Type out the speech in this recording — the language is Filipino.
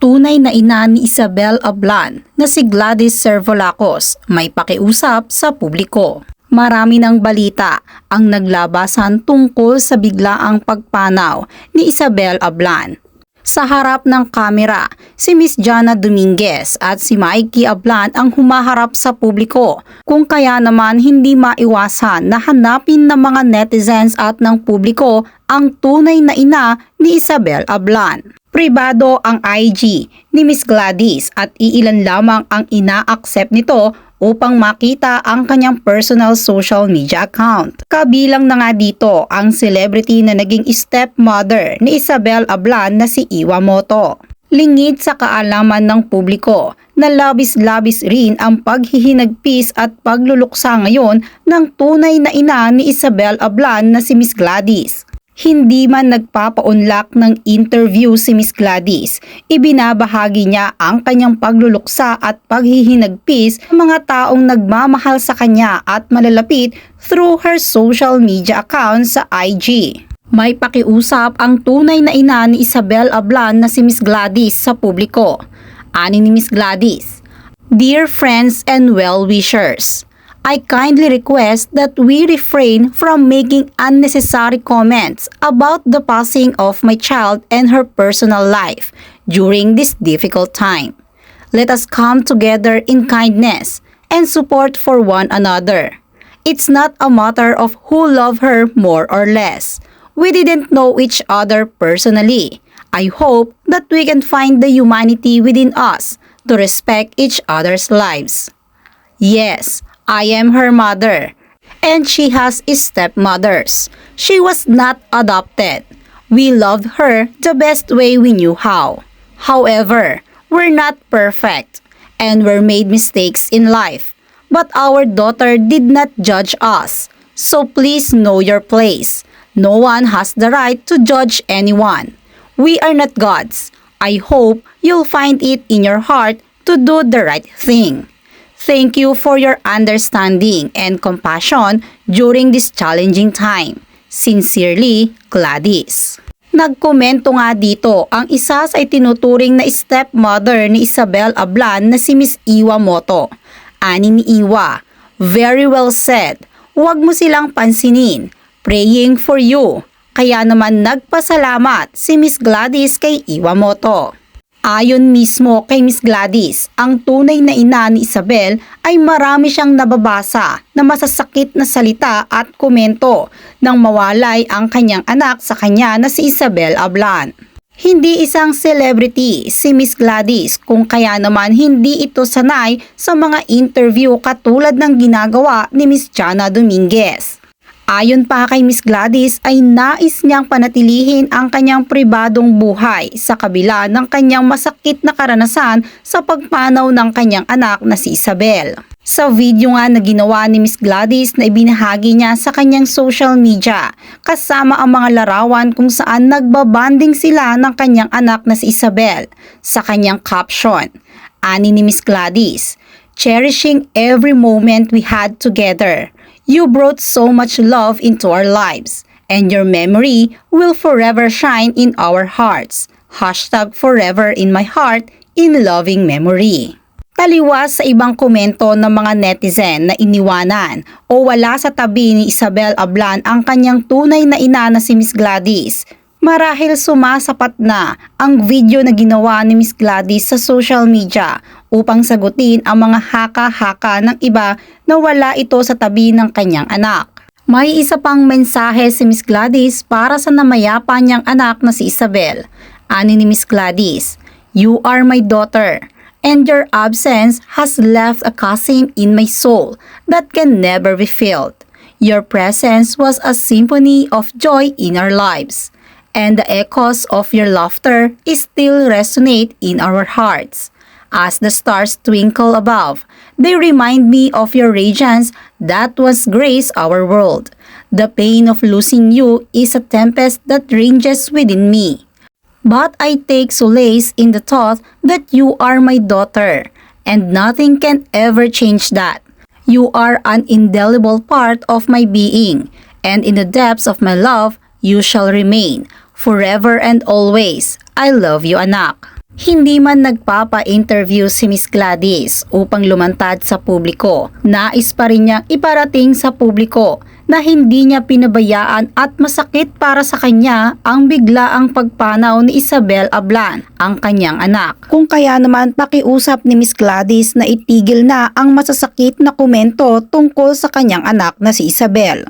tunay na ina ni Isabel Ablan na si Gladys Servolacos may pakiusap sa publiko. Marami ng balita ang naglabasan tungkol sa biglaang pagpanaw ni Isabel Ablan. Sa harap ng kamera, si Miss Jana Dominguez at si Mikey Ablan ang humaharap sa publiko, kung kaya naman hindi maiwasan na hanapin ng mga netizens at ng publiko ang tunay na ina ni Isabel Ablan. Pribado ang IG ni Miss Gladys at iilan lamang ang ina-accept nito upang makita ang kanyang personal social media account. Kabilang na nga dito ang celebrity na naging stepmother ni Isabel Ablan na si Iwa Moto. Lingid sa kaalaman ng publiko na labis-labis rin ang paghihinagpis at pagluluksa ngayon ng tunay na ina ni Isabel Ablan na si Miss Gladys. Hindi man nagpapaunlak ng interview si Miss Gladys, ibinabahagi niya ang kanyang pagluluksa at paghihinagpis ng mga taong nagmamahal sa kanya at malalapit through her social media account sa IG. May pakiusap ang tunay na ina ni Isabel Ablan na si Miss Gladys sa publiko. Ani ni Miss Gladys, "Dear friends and well-wishers, I kindly request that we refrain from making unnecessary comments about the passing of my child and her personal life during this difficult time. Let us come together in kindness and support for one another. It's not a matter of who loved her more or less. We didn't know each other personally. I hope that we can find the humanity within us to respect each other's lives. Yes, I am her mother, and she has stepmothers. She was not adopted. We loved her the best way we knew how. However, we're not perfect, and we made mistakes in life. But our daughter did not judge us, so please know your place. No one has the right to judge anyone. We are not gods. I hope you'll find it in your heart to do the right thing. Thank you for your understanding and compassion during this challenging time. Sincerely, Gladys." Nagkomento nga dito ang isa sa itinuturing na stepmother ni Isabel Ablan na si Miss Iwa Moto. Ani ni Iwa, "Very well said. Huwag mo silang pansinin. Praying for you." Kaya naman nagpasalamat si Miss Gladys kay Iwa Moto. Ayon mismo kay Miss Gladys, ang tunay na ina ni Isabel ay marami siyang nababasa na masasakit na salita at komento nang mawalay ang kanyang anak sa kanya na si Isabel Ablan. Hindi isang celebrity si Miss Gladys, kung kaya naman hindi ito sanay sa mga interview katulad ng ginagawa ni Miss Jana Dominguez. Ayon pa kay Miss Gladys ay nais niyang panatilihin ang kanyang pribadong buhay sa kabila ng kanyang masakit na karanasan sa pagpanaw ng kanyang anak na si Isabel. Sa video nga na ginawa ni Miss Gladys na ibinahagi niya sa kanyang social media, kasama ang mga larawan kung saan nagbabanding sila ng kanyang anak na si Isabel. Sa kanyang caption, ani ni Miss Gladys, "Cherishing every moment we had together. You brought so much love into our lives, and your memory will forever shine in our hearts. #forever in my heart in loving memory." Taliwas sa ibang komento ng mga netizen na iniwanan o wala sa tabi ni Isabel Ablan ang kanyang tunay na ina na si Miss Gladys, marahil sumasapat na ang video na ginawa ni Miss Gladys sa social media upang sagutin ang mga haka-haka ng iba na wala ito sa tabi ng kanyang anak. May isa pang mensahe si Miss Gladys para sa namayapa niyang anak na si Isabel. Ani ni Miss Gladys, "You are my daughter, and your absence has left a chasm in my soul that can never be filled. Your presence was a symphony of joy in our lives, and the echoes of your laughter still resonate in our hearts. As the stars twinkle above, they remind me of your radiance that once graced our world. The pain of losing you is a tempest that ranges within me. But I take solace in the thought that you are my daughter, and nothing can ever change that. You are an indelible part of my being, and in the depths of my love, you shall remain. Forever and always, I love you, anak." Hindi man nagpapa-interview si Miss Gladys upang lumantad sa publiko, nais pa rin niyang iparating sa publiko na hindi niya pinabayaan at masakit para sa kanya ang biglaang pagpanaw ni Isabel Ablan, ang kanyang anak. Kung kaya naman pakiusap ni Miss Gladys na itigil na ang masasakit na komento tungkol sa kanyang anak na si Isabel.